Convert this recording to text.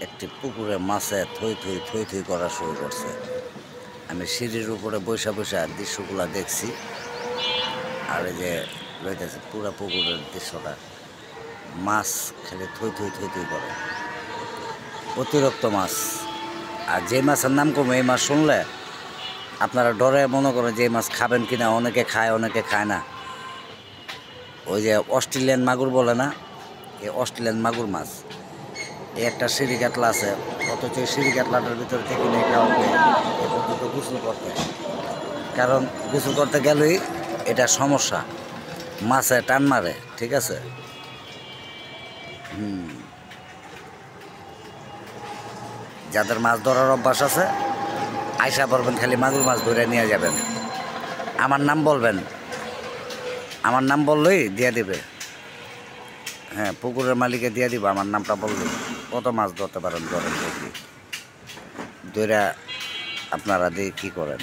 একটি পুকুরে মাছে থই থই থই থই করা শুরু করছে। আমি সিঁড়ির উপরে বৈশা বৈশা দৃশ্যগুলো দেখছি। আর এই যে রইতেছে পুরা পুকুরের দৃশ্যটা, মাছ খেলে থই থই থই থই করে, অতিরিক্ত মাছ। আর যে মাছের নাম কম, এই মাছ শুনলে আপনারা ডরে মনে করেন যে এই মাছ খাবেন কিনা। অনেকে খায়, অনেকে খায় না। ওই যে অস্ট্রেলিয়ান মাগুর বলে না, এই অস্ট্রেলিয়ান মাগুর মাছ। এই একটা সিঁড়ি কাতলা আছে, অথচ এই সিঁড়ি কাতলাটার ভিতর থেকে নিয়ে কাউকে এ পর্যন্ত গোসল করতে, কারণ গোসল করতে গেলেই এটা সমস্যা, মাছে টান মারে। ঠিক আছে, যাদের মাছ ধরার অভ্যাস আছে আয়সা পড়বেন, খালি মাগুর মাছ ধরে নিয়ে যাবেন। আমার নাম বলবেন, আমার নাম বললেই দিয়ে দিবে। হ্যাঁ, পুকুরের মালিকে দিয়ে দিব, আমার নামটা বললেই। কত মাছ ধরতে পারেন ধরেন দেখি, ধরে আপনারা দিয়ে কী করেন।